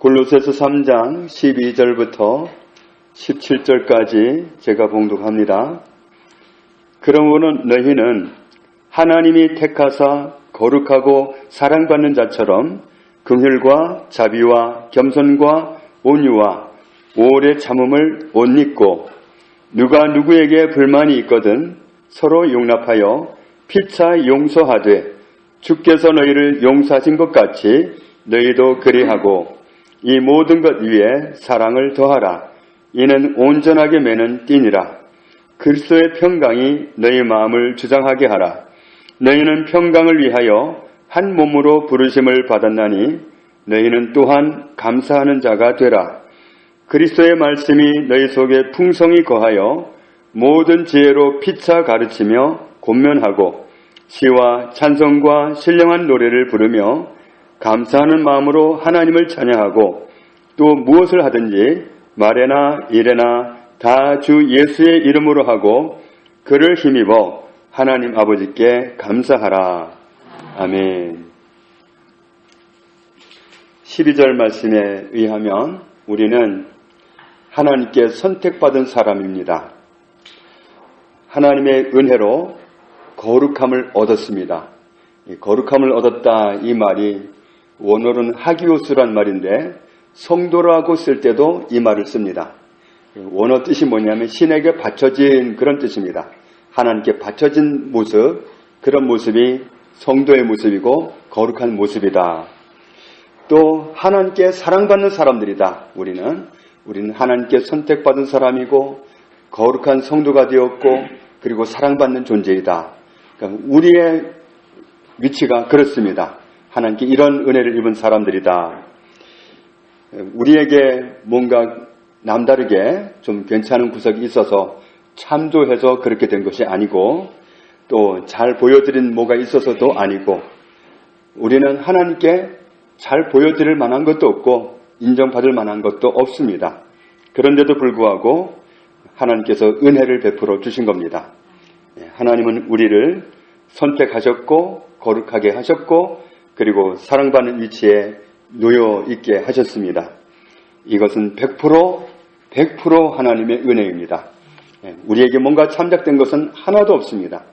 골로새서 3장 12절부터 17절까지 제가 봉독합니다. 그러므로 너희는 하나님이 택하사 거룩하고 사랑받는 자처럼 긍휼과 자비와 겸손과 온유와 오래 참음을 옷 입고 누가 누구에게 불만이 있거든 서로 용납하여 피차 용서하되 주께서 너희를 용서하신 것 같이 너희도 그리하고 이 모든 것 위에 사랑을 더하라. 이는 온전하게 매는 띠니라. 그리스도의 평강이 너희 마음을 주장하게 하라. 너희는 평강을 위하여 한 몸으로 부르심을 받았나니 너희는 또한 감사하는 자가 되라. 그리스도의 말씀이 너희 속에 풍성히 거하여 모든 지혜로 피차 가르치며 권면하고 시와 찬송과 신령한 노래를 부르며 감사하는 마음으로 하나님을 찬양하고 또 무엇을 하든지 말에나 일에나 다 주 예수의 이름으로 하고 그를 힘입어 하나님 아버지께 감사하라. 아멘. 12절 말씀에 의하면 우리는 하나님께 선택받은 사람입니다. 하나님의 은혜로 거룩함을 얻었습니다. 거룩함을 얻었다 이 말이 원어로는 하기오스란 말인데 성도라고 쓸 때도 이 말을 씁니다. 원어 뜻이 뭐냐면 신에게 바쳐진 그런 뜻입니다. 하나님께 바쳐진 모습, 그런 모습이 성도의 모습이고 거룩한 모습이다. 또 하나님께 사랑받는 사람들이다. 우리는 하나님께 선택받은 사람이고 거룩한 성도가 되었고 그리고 사랑받는 존재이다. 그러니까 우리의 위치가 그렇습니다. 하나님께 이런 은혜를 입은 사람들이다. 우리에게 뭔가 남다르게 좀 괜찮은 구석이 있어서 참조해서 그렇게 된 것이 아니고 또 잘 보여드린 뭐가 있어서도 아니고 우리는 하나님께 잘 보여드릴 만한 것도 없고 인정받을 만한 것도 없습니다. 그런데도 불구하고 하나님께서 은혜를 베풀어 주신 겁니다. 하나님은 우리를 선택하셨고 거룩하게 하셨고 그리고 사랑받는 위치에 놓여 있게 하셨습니다. 이것은 100% 하나님의 은혜입니다. 우리에게 뭔가 참작된 것은 하나도 없습니다.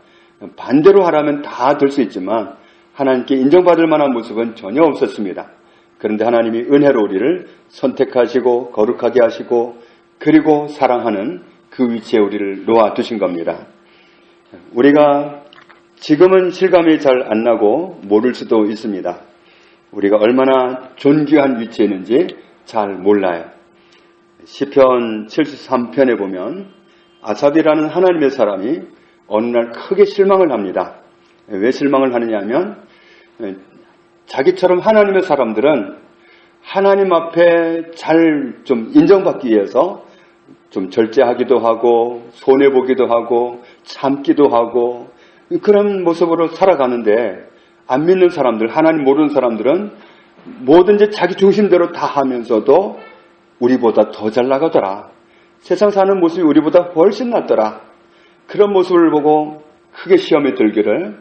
반대로 하라면 다 될 수 있지만 하나님께 인정받을 만한 모습은 전혀 없었습니다. 그런데 하나님이 은혜로 우리를 선택하시고 거룩하게 하시고 그리고 사랑하는 그 위치에 우리를 놓아두신 겁니다. 우리가 지금은 실감이 잘 안 나고 모를 수도 있습니다. 우리가 얼마나 존귀한 위치에 있는지 잘 몰라요. 시편 73편에 보면 아삽이라는 하나님의 사람이 어느 날 크게 실망을 합니다. 왜 실망을 하느냐 하면 자기처럼 하나님의 사람들은 하나님 앞에 잘 좀 인정받기 위해서 좀 절제하기도 하고 손해보기도 하고 참기도 하고 그런 모습으로 살아가는데 안 믿는 사람들, 하나님 모르는 사람들은 뭐든지 자기 중심대로 다 하면서도 우리보다 더 잘 나가더라. 세상 사는 모습이 우리보다 훨씬 낫더라. 그런 모습을 보고 크게 시험에 들기를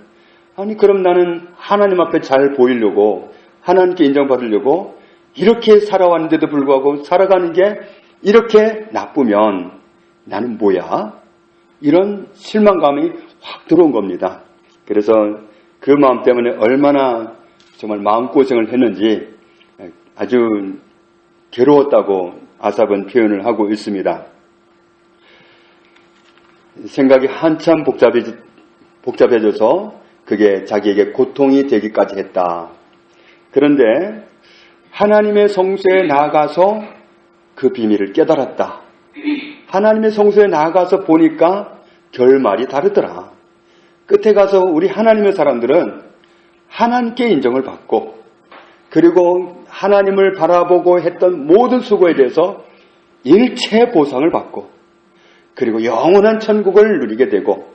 아니 그럼 나는 하나님 앞에 잘 보이려고 하나님께 인정받으려고 이렇게 살아왔는데도 불구하고 살아가는 게 이렇게 나쁘면 나는 뭐야? 이런 실망감이 확 들어온 겁니다. 그래서 그 마음 때문에 얼마나 정말 마음고생을 했는지 아주 괴로웠다고 아삽은 표현을 하고 있습니다. 생각이 한참 복잡해져서 그게 자기에게 고통이 되기까지 했다. 그런데 하나님의 성소에 나아가서 그 비밀을 깨달았다. 하나님의 성소에 나아가서 보니까 결말이 다르더라. 끝에 가서 우리 하나님의 사람들은 하나님께 인정을 받고 그리고 하나님을 바라보고 했던 모든 수고에 대해서 일체 보상을 받고 그리고 영원한 천국을 누리게 되고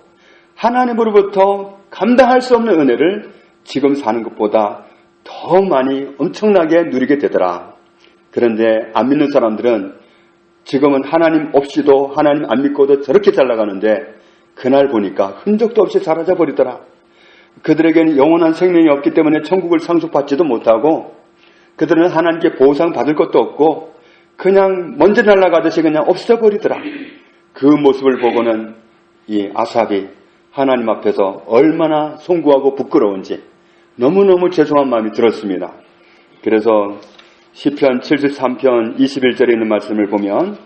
하나님으로부터 감당할 수 없는 은혜를 지금 사는 것보다 더 많이 엄청나게 누리게 되더라. 그런데 안 믿는 사람들은 지금은 하나님 없이도 하나님 안 믿고도 저렇게 잘 나가는데 그날 보니까 흔적도 없이 사라져 버리더라. 그들에게는 영원한 생명이 없기 때문에 천국을 상속받지도 못하고 그들은 하나님께 보상 받을 것도 없고 그냥 먼저 날아가듯이 그냥 없어버리더라. 그 모습을 보고는 이 아삽이 하나님 앞에서 얼마나 송구하고 부끄러운지 너무너무 죄송한 마음이 들었습니다. 그래서 시편 73편 21절에 있는 말씀을 보면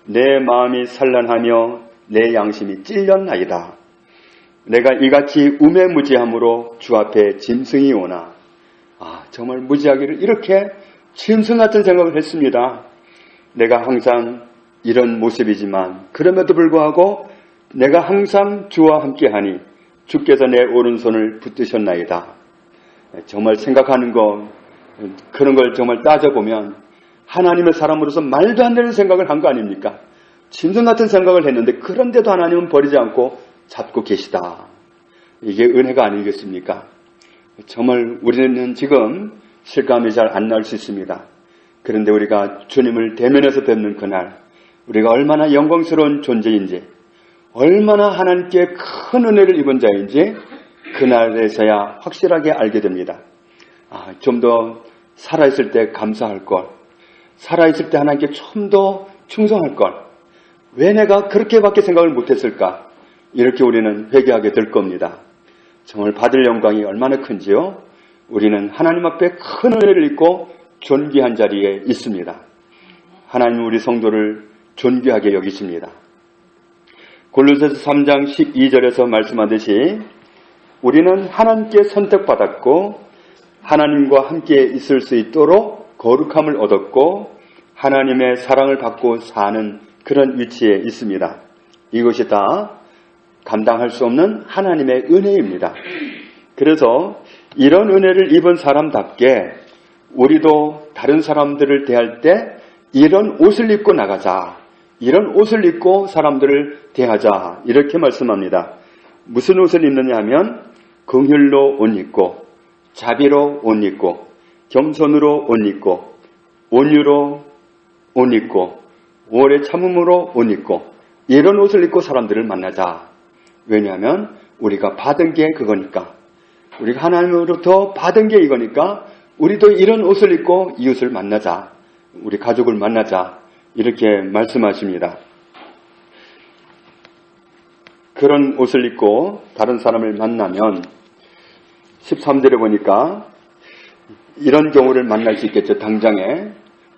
내 마음이 산란하며 내 양심이 찔렸나이다. 내가 이같이 우매무지함으로 주 앞에 짐승이 오나. 정말 무지하기를 이렇게 짐승 같은 생각을 했습니다. 내가 항상 이런 모습이지만 그럼에도 불구하고 내가 항상 주와 함께하니 주께서 내 오른손을 붙드셨나이다. 정말 생각하는 거 그런 걸 정말 따져보면 하나님의 사람으로서 말도 안 되는 생각을 한 거 아닙니까? 짐승 같은 생각을 했는데 그런데도 하나님은 버리지 않고 잡고 계시다. 이게 은혜가 아니겠습니까? 정말 우리는 지금 실감이 잘 안 날 수 있습니다. 그런데 우리가 주님을 대면해서 뵙는 그날 우리가 얼마나 영광스러운 존재인지 얼마나 하나님께 큰 은혜를 입은 자인지 그날에서야 확실하게 알게 됩니다. 좀 더 살아있을 때 감사할 걸, 살아있을 때 하나님께 좀 더 충성할 걸, 왜 내가 그렇게밖에 생각을 못했을까? 이렇게 우리는 회개하게 될 겁니다. 정말 받을 영광이 얼마나 큰지요? 우리는 하나님 앞에 큰 은혜를 입고 존귀한 자리에 있습니다. 하나님은 우리 성도를 존귀하게 여기십니다. 골로새서 3장 12절에서 말씀하듯이 우리는 하나님께 선택받았고 하나님과 함께 있을 수 있도록 거룩함을 얻었고 하나님의 사랑을 받고 사는 그런 위치에 있습니다. 이것이 다 감당할 수 없는 하나님의 은혜입니다. 그래서 이런 은혜를 입은 사람답게 우리도 다른 사람들을 대할 때 이런 옷을 입고 나가자. 이런 옷을 입고 사람들을 대하자. 이렇게 말씀합니다. 무슨 옷을 입느냐 하면 긍휼로 옷 입고 자비로 옷 입고 겸손으로 옷 입고 온유로 옷 입고 오래 참음으로 옷 입고 이런 옷을 입고 사람들을 만나자. 왜냐하면 우리가 받은 게 그거니까. 우리가 하나님으로부터 받은 게 이거니까 우리도 이런 옷을 입고 이웃을 만나자. 우리 가족을 만나자. 이렇게 말씀하십니다. 그런 옷을 입고 다른 사람을 만나면 13절에 보니까 이런 경우를 만날 수 있겠죠. 당장에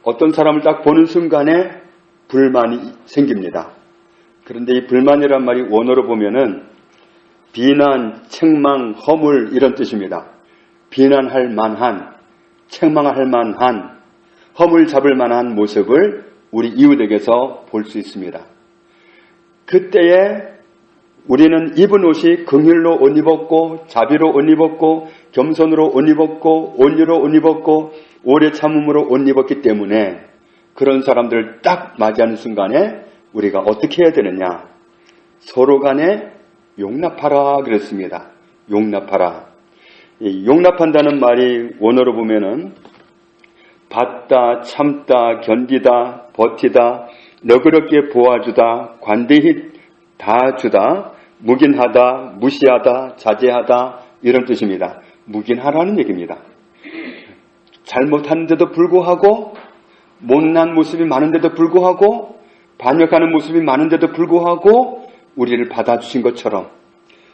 어떤 사람을 딱 보는 순간에 불만이 생깁니다. 그런데 이 불만이란 말이 원어로 보면은 비난, 책망, 허물 이런 뜻입니다. 비난할 만한, 책망할 만한, 허물 잡을 만한 모습을 우리 이웃에게서 볼 수 있습니다. 그때에 우리는 입은 옷이 긍휼로 옷 입었고 자비로 옷 입었고 겸손으로 옷 입었고 온유로 옷 입었고 오래 참음으로 옷 입었기 때문에 그런 사람들을 딱 맞이하는 순간에 우리가 어떻게 해야 되느냐? 서로 간에 용납하라 그랬습니다. 용납하라. 이 용납한다는 말이 원어로 보면은 받다, 참다, 견디다, 버티다, 너그럽게 보아주다, 관대히 다 주다, 묵인하다, 무시하다, 자제하다 이런 뜻입니다. 묵인하라는 얘기입니다. 잘못하는데도 불구하고 못난 모습이 많은데도 불구하고 반역하는 모습이 많은데도 불구하고 우리를 받아주신 것처럼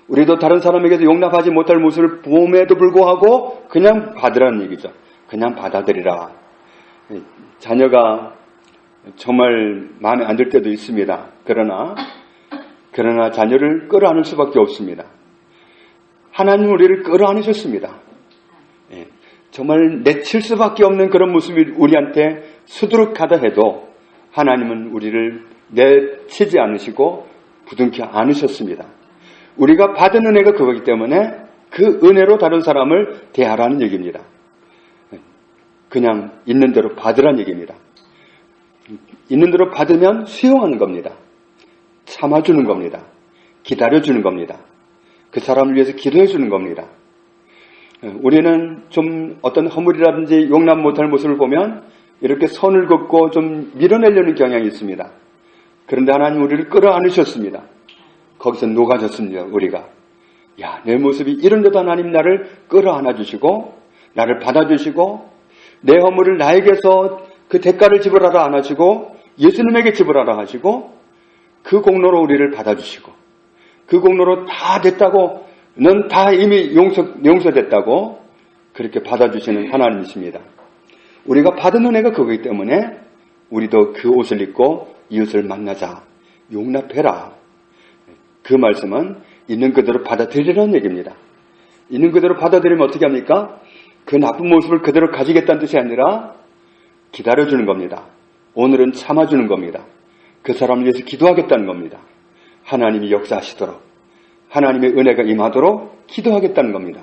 우리도 다른 사람에게서 용납하지 못할 모습을 봄에도 불구하고 그냥 받으라는 얘기죠. 그냥 받아들이라. 자녀가 정말 마음에 안 들 때도 있습니다. 그러나 자녀를 끌어안을 수밖에 없습니다. 하나님은 우리를 끌어안으셨습니다. 정말 내칠 수밖에 없는 그런 모습이 우리한테 수두룩하다 해도 하나님은 우리를 내치지 않으시고 부둥켜 안으셨습니다. 우리가 받은 은혜가 그거기 때문에 그 은혜로 다른 사람을 대하라는 얘기입니다. 그냥 있는 대로 받으라는 얘기입니다. 있는 대로 받으면 수용하는 겁니다. 참아주는 겁니다. 기다려주는 겁니다. 그 사람을 위해서 기도해주는 겁니다. 우리는 좀 어떤 허물이라든지 용납 못할 모습을 보면 이렇게 선을 긋고 좀 밀어내려는 경향이 있습니다. 그런데 하나님 우리를 끌어안으셨습니다. 거기서 녹아졌습니다. 우리가. 내 모습이 이런데도 하나님 나를 끌어안아주시고 나를 받아주시고 내 허물을 나에게서 그 대가를 지불하라 안 하시고 예수님에게 지불하라 하시고 그 공로로 우리를 받아주시고 그 공로로 다 됐다고 넌 다 이미 용서됐다고 그렇게 받아주시는 하나님이십니다. 우리가 받은 은혜가 그거기 때문에 우리도 그 옷을 입고 이웃을 만나자. 용납해라. 그 말씀은 있는 그대로 받아들이라는 얘기입니다. 있는 그대로 받아들이면 어떻게 합니까? 그 나쁜 모습을 그대로 가지겠다는 뜻이 아니라 기다려주는 겁니다. 오늘은 참아주는 겁니다. 그 사람을 위해서 기도하겠다는 겁니다. 하나님이 역사하시도록 하나님의 은혜가 임하도록 기도하겠다는 겁니다.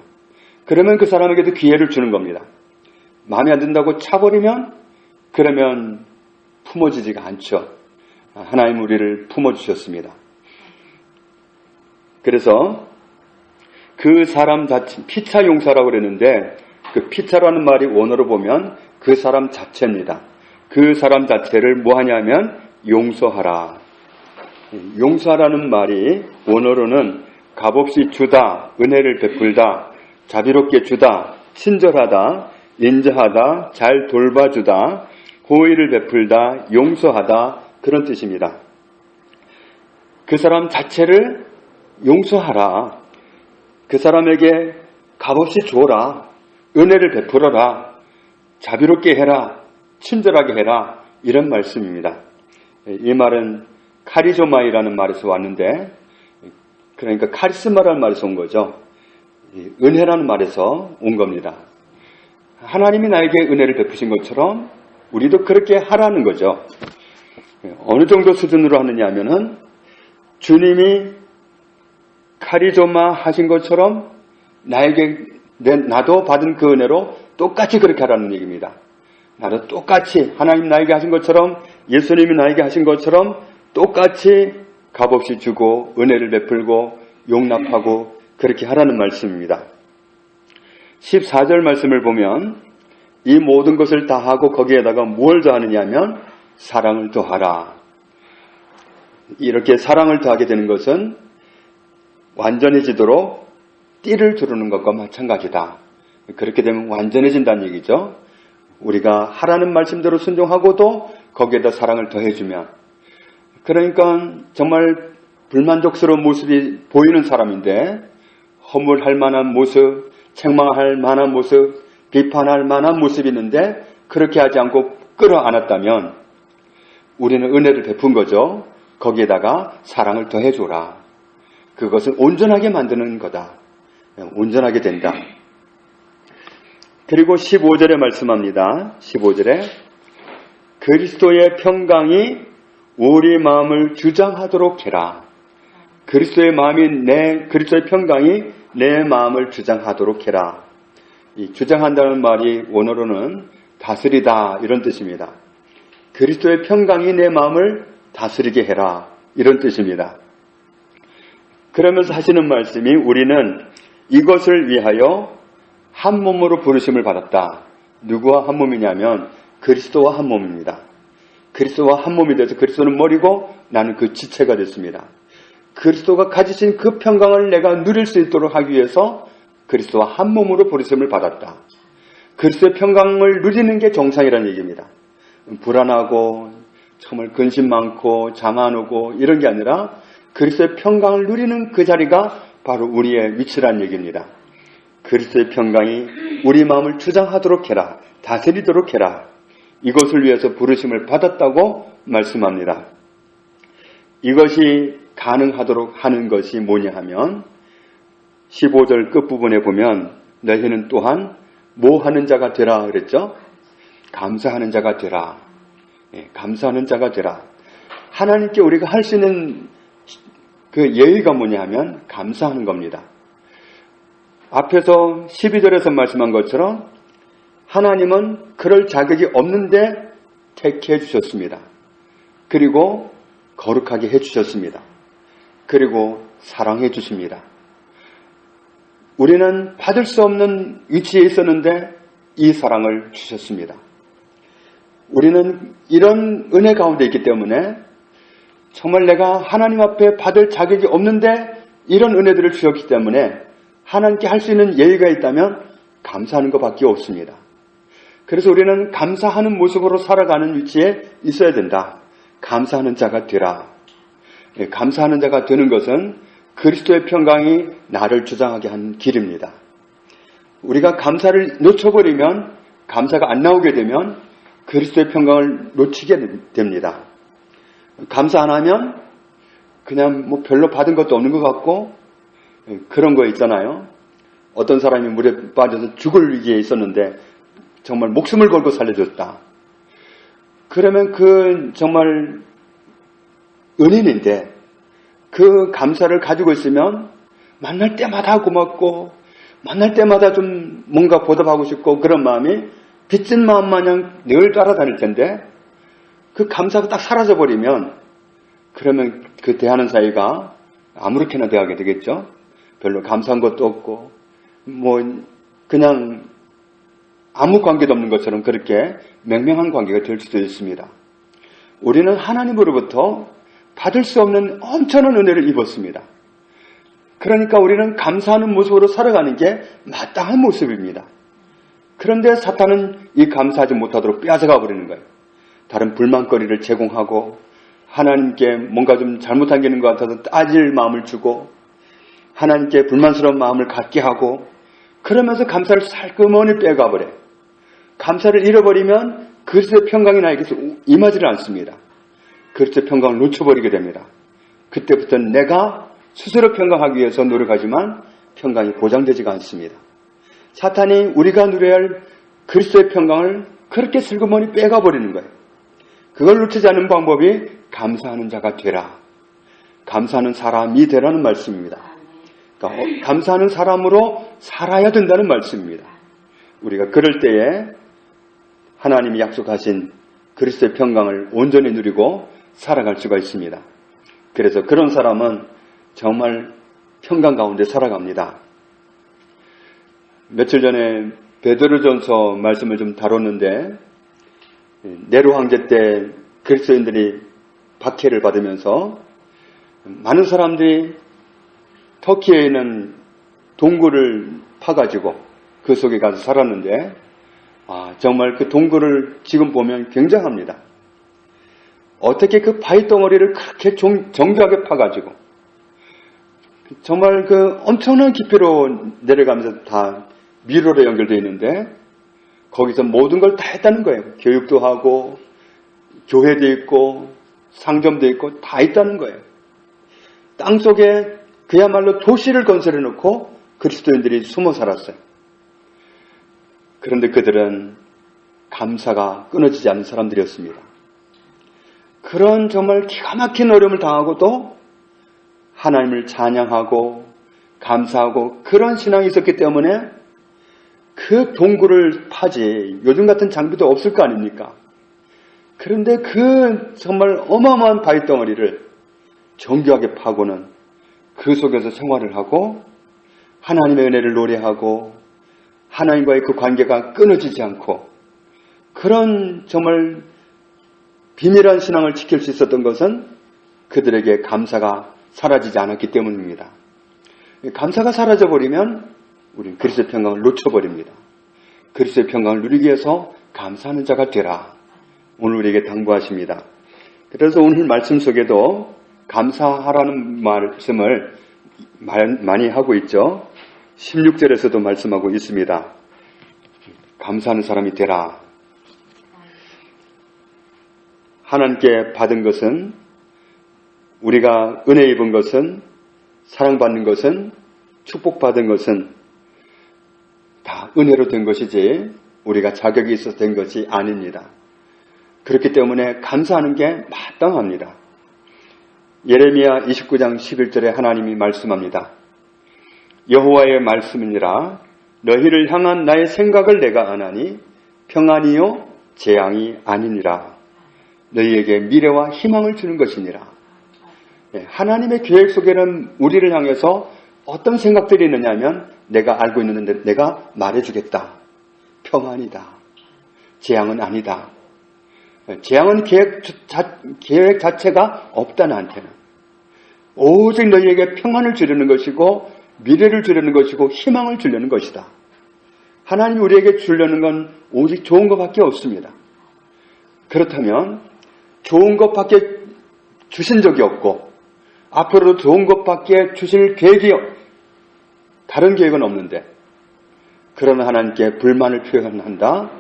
그러면 그 사람에게도 기회를 주는 겁니다. 마음에 안 든다고 차버리면 그러면 품어지지가 않죠. 하나님 우리를 품어주셨습니다. 그래서 그 사람 자체, 피차 용사라고 그랬는데 그 피차라는 말이 원어로 보면 그 사람 자체입니다. 그 사람 자체를 뭐 하냐면 용서하라. 용서하라는 말이 원어로는 값없이 주다, 은혜를 베풀다, 자비롭게 주다, 친절하다, 인자하다, 잘 돌봐주다, 호의를 베풀다, 용서하다 그런 뜻입니다. 그 사람 자체를 용서하라. 그 사람에게 값없이 줘라. 은혜를 베풀어라. 자비롭게 해라. 친절하게 해라. 이런 말씀입니다. 이 말은 카리조마이라는 말에서 왔는데 그러니까 카리스마라는 말에서 온 거죠. 은혜라는 말에서 온 겁니다. 하나님이 나에게 은혜를 베푸신 것처럼 우리도 그렇게 하라는 거죠. 어느 정도 수준으로 하느냐 하면은 주님이 카리조마 하신 것처럼 나도 받은 그 은혜로 똑같이 그렇게 하라는 얘기입니다. 나도 똑같이 하나님 나에게 하신 것처럼 예수님이 나에게 하신 것처럼 똑같이 값없이 주고 은혜를 베풀고 용납하고 그렇게 하라는 말씀입니다. 14절 말씀을 보면 이 모든 것을 다 하고 거기에다가 뭘 더하느냐 하면 사랑을 더하라. 이렇게 사랑을 더하게 되는 것은 완전해지도록 띠를 두르는 것과 마찬가지다. 그렇게 되면 완전해진다는 얘기죠. 우리가 하라는 말씀대로 순종하고도 거기에다 사랑을 더해주면 그러니까 정말 불만족스러운 모습이 보이는 사람인데 허물할 만한 모습, 책망할 만한 모습, 비판할 만한 모습이 있는데 그렇게 하지 않고 끌어안았다면 우리는 은혜를 베푼 거죠. 거기에다가 사랑을 더해줘라. 그것은 온전하게 만드는 거다. 온전하게 된다. 그리고 15절에 말씀합니다. 15절에 그리스도의 평강이 우리 마음을 주장하도록 해라. 그리스도의 평강이 내 마음을 주장하도록 해라. 이 주장한다는 말이 원어로는 다스리다 이런 뜻입니다. 그리스도의 평강이 내 마음을 다스리게 해라 이런 뜻입니다. 그러면서 하시는 말씀이 우리는 이것을 위하여 한 몸으로 부르심을 받았다. 누구와 한 몸이냐면 그리스도와 한 몸입니다. 그리스도와 한 몸이 돼서 그리스도는 머리고 나는 그 지체가 됐습니다. 그리스도가 가지신 그 평강을 내가 누릴 수 있도록 하기 위해서 그리스도와 한 몸으로 부르심을 받았다. 그리스도의 평강을 누리는 게 정상이라는 얘기입니다. 불안하고 정말 근심 많고 잠 안 오고 이런 게 아니라 그리스도의 평강을 누리는 그 자리가 바로 우리의 위치라는 얘기입니다. 그리스도의 평강이 우리 마음을 주장하도록 해라. 다스리도록 해라. 이것을 위해서 부르심을 받았다고 말씀합니다. 이것이 가능하도록 하는 것이 뭐냐 하면 15절 끝부분에 보면 너희는 또한 뭐 하는 자가 되라 그랬죠? 감사하는 자가 되라. 감사하는 자가 되라. 하나님께 우리가 할 수 있는 그 예의가 뭐냐 하면 감사하는 겁니다. 앞에서 12절에서 말씀한 것처럼 하나님은 그럴 자격이 없는데 택해 주셨습니다. 그리고 거룩하게 해 주셨습니다. 그리고 사랑해 주십니다. 우리는 받을 수 없는 위치에 있었는데 이 사랑을 주셨습니다. 우리는 이런 은혜 가운데 있기 때문에 정말 내가 하나님 앞에 받을 자격이 없는데 이런 은혜들을 주셨기 때문에 하나님께 할 수 있는 예의가 있다면 감사하는 것밖에 없습니다. 그래서 우리는 감사하는 모습으로 살아가는 위치에 있어야 된다. 감사하는 자가 되라. 감사하는 자가 되는 것은 그리스도의 평강이 나를 주장하게 하는 길입니다. 우리가 감사를 놓쳐버리면, 감사가 안 나오게 되면 그리스도의 평강을 놓치게 됩니다. 감사 안 하면 그냥 뭐 별로 받은 것도 없는 것 같고, 그런 거 있잖아요. 어떤 사람이 물에 빠져서 죽을 위기에 있었는데 정말 목숨을 걸고 살려줬다. 그러면 그 정말 은인인데 그 감사를 가지고 있으면 만날 때마다 고맙고 만날 때마다 좀 뭔가 보답하고 싶고 그런 마음이 빚진 마음 마냥 늘 따라다닐 텐데, 그 감사가 딱 사라져버리면 그러면 그 대하는 사이가 아무렇게나 대하게 되겠죠. 별로 감사한 것도 없고 뭐 그냥 아무 관계도 없는 것처럼 그렇게 맹맹한 관계가 될 수도 있습니다. 우리는 하나님으로부터 받을 수 없는 엄청난 은혜를 입었습니다. 그러니까 우리는 감사하는 모습으로 살아가는 게 마땅한 모습입니다. 그런데 사탄은 이 감사하지 못하도록 빼앗아가 버리는 거예요. 다른 불만거리를 제공하고 하나님께 뭔가 좀 잘못한 게 있는 것 같아서 따질 마음을 주고 하나님께 불만스러운 마음을 갖게 하고, 그러면서 감사를 살그머니 빼가 버려요. 감사를 잃어버리면 그리스도의 평강이 나에게서 임하지를 않습니다. 그리스도의 평강을 놓쳐버리게 됩니다. 그때부터는 내가 스스로 평강하기 위해서 노력하지만 평강이 보장되지가 않습니다. 사탄이 우리가 누려야 할 그리스도의 평강을 그렇게 슬그머니 빼가 버리는 거예요. 그걸 놓치지 않는 방법이 감사하는 자가 되라. 감사하는 사람이 되라는 말씀입니다. 그러니까 감사하는 사람으로 살아야 된다는 말씀입니다. 우리가 그럴 때에 하나님이 약속하신 그리스도의 평강을 온전히 누리고 살아갈 수가 있습니다. 그래서 그런 사람은 정말 평강 가운데 살아갑니다. 며칠 전에 베드로전서 말씀을 좀 다뤘는데, 네로 황제 때 그리스도인들이 박해를 받으면서 많은 사람들이 터키에 있는 동굴을 파가지고 그 속에 가서 살았는데, 정말 그 동굴을 지금 보면 굉장합니다. 어떻게 그 바위 덩어리를 그렇게 정교하게 파가지고 정말 그 엄청난 깊이로 내려가면서 다 미로로 연결되어 있는데, 거기서 모든 걸 다 했다는 거예요. 교육도 하고 교회도 있고 상점도 있고 다 있다는 거예요. 땅속에 그야말로 도시를 건설해 놓고 그리스도인들이 숨어 살았어요. 그런데 그들은 감사가 끊어지지 않는 사람들이었습니다. 그런 정말 기가 막힌 어려움을 당하고도 하나님을 찬양하고 감사하고 그런 신앙이 있었기 때문에 그 동굴을 파지 요즘 같은 장비도 없을 거 아닙니까? 그런데 그 정말 어마어마한 바위덩어리를 정교하게 파고는 그 속에서 생활을 하고 하나님의 은혜를 노래하고 하나님과의 그 관계가 끊어지지 않고 그런 정말 비밀한 신앙을 지킬 수 있었던 것은 그들에게 감사가 사라지지 않았기 때문입니다. 감사가 사라져버리면 우리는 그리스도의 평강을 놓쳐버립니다. 그리스도의 평강을 누리기 위해서 감사하는 자가 되라. 오늘 우리에게 당부하십니다. 그래서 오늘 말씀 속에도 감사하라는 말씀을 많이 하고 있죠. 16절에서도 말씀하고 있습니다. 감사하는 사람이 되라. 하나님께 받은 것은, 우리가 은혜 입은 것은, 사랑받는 것은, 축복받은 것은 다 은혜로 된 것이지 우리가 자격이 있어서 된 것이 아닙니다. 그렇기 때문에 감사하는 게 마땅합니다. 예레미야 29장 11절에 하나님이 말씀합니다. 여호와의 말씀이니라. 너희를 향한 나의 생각을 내가 아나니 평안이요 재앙이 아니니라. 너희에게 미래와 희망을 주는 것이니라. 하나님의 계획 속에는 우리를 향해서 어떤 생각들이 있느냐 하면 내가 알고 있는데 내가 말해주겠다. 평안이다. 재앙은 아니다. 재앙은 계획 자체가 없다. 나한테는 오직 너희에게 평안을 주려는 것이고 미래를 주려는 것이고 희망을 주려는 것이다. 하나님이 우리에게 주려는 건 오직 좋은 것밖에 없습니다. 그렇다면 좋은 것밖에 주신 적이 없고 앞으로도 좋은 것밖에 주실 계획이 다른 계획은 없는데 그러나 하나님께 불만을 표현한다,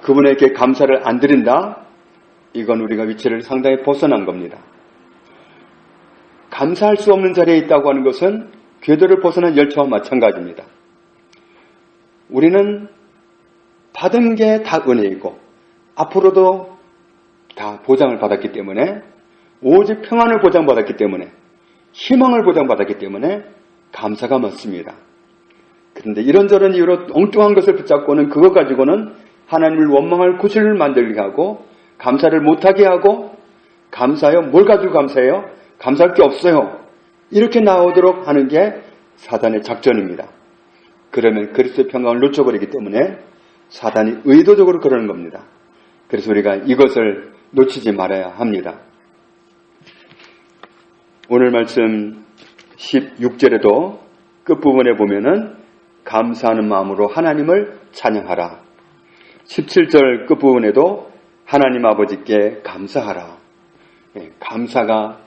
그분에게 감사를 안 드린다, 이건 우리가 위치를 상당히 벗어난 겁니다. 감사할 수 없는 자리에 있다고 하는 것은 궤도를 벗어난 열차와 마찬가지입니다. 우리는 받은 게 다 은혜이고 앞으로도 다 보장을 받았기 때문에, 오직 평안을 보장받았기 때문에, 희망을 보장받았기 때문에 감사가 많습니다. 그런데 이런저런 이유로 엉뚱한 것을 붙잡고는 그것 가지고는 하나님을 원망할 구실을 만들게 하고 감사를 못하게 하고, 감사해요? 뭘 가지고 감사해요? 감사할 게 없어요. 이렇게 나오도록 하는 게 사단의 작전입니다. 그러면 그리스도의 평강을 놓쳐버리기 때문에 사단이 의도적으로 그러는 겁니다. 그래서 우리가 이것을 놓치지 말아야 합니다. 오늘 말씀 16절에도 끝부분에 보면은 감사하는 마음으로 하나님을 찬양하라. 17절 끝부분에도 하나님 아버지께 감사하라. 감사가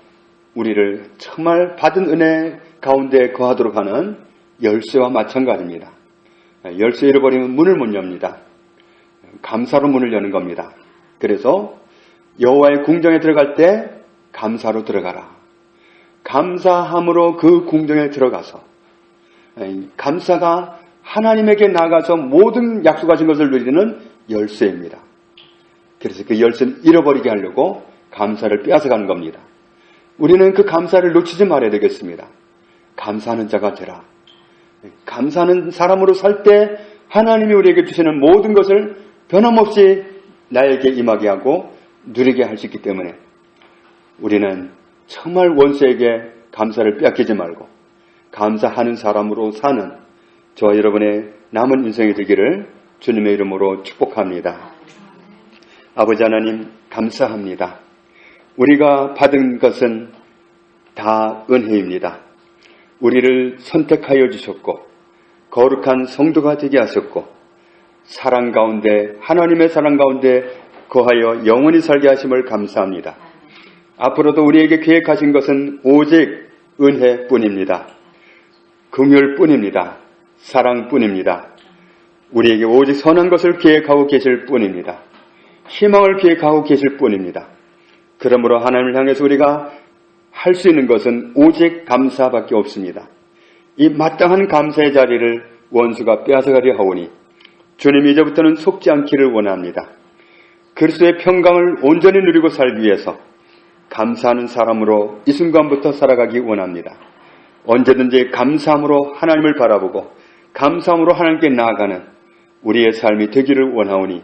우리를 정말 받은 은혜 가운데 거하도록 하는 열쇠와 마찬가지입니다. 열쇠 잃어버리면 문을 못 엽니다. 감사로 문을 여는 겁니다. 그래서 여호와의 궁정에 들어갈 때 감사로 들어가라. 감사함으로 그 궁정에 들어가서, 감사가 하나님에게 나가서 모든 약속하신 것을 누리는 열쇠입니다. 그래서 그 열쇠는 잃어버리게 하려고 감사를 빼앗아가는 겁니다. 우리는 그 감사를 놓치지 말아야 되겠습니다. 감사하는 자가 되라. 감사하는 사람으로 살 때 하나님이 우리에게 주시는 모든 것을 변함없이 나에게 임하게 하고 누리게 할 수 있기 때문에 우리는 정말 원수에게 감사를 빼앗기지 말고 감사하는 사람으로 사는 저와 여러분의 남은 인생이 되기를 주님의 이름으로 축복합니다. 아버지 하나님, 감사합니다. 우리가 받은 것은 다 은혜입니다. 우리를 선택하여 주셨고 거룩한 성도가 되게 하셨고 사랑 가운데, 하나님의 사랑 가운데 거하여 영원히 살게 하심을 감사합니다. 앞으로도 우리에게 계획하신 것은 오직 은혜뿐입니다. 긍휼뿐입니다. 사랑뿐입니다. 우리에게 오직 선한 것을 계획하고 계실 뿐입니다. 희망을 계획하고 계실 뿐입니다. 그러므로 하나님을 향해서 우리가 할 수 있는 것은 오직 감사밖에 없습니다. 이 마땅한 감사의 자리를 원수가 빼앗아가려 하오니 주님, 이제부터는 속지 않기를 원합니다. 그리스도의 평강을 온전히 누리고 살기 위해서 감사하는 사람으로 이 순간부터 살아가기 원합니다. 언제든지 감사함으로 하나님을 바라보고 감사함으로 하나님께 나아가는 우리의 삶이 되기를 원하오니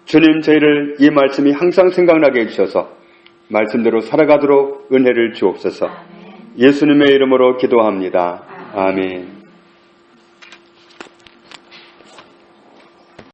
주님, 저희를 이 말씀이 항상 생각나게 해주셔서 말씀대로 살아가도록 은혜를 주옵소서. 예수님의 이름으로 기도합니다. 아멘.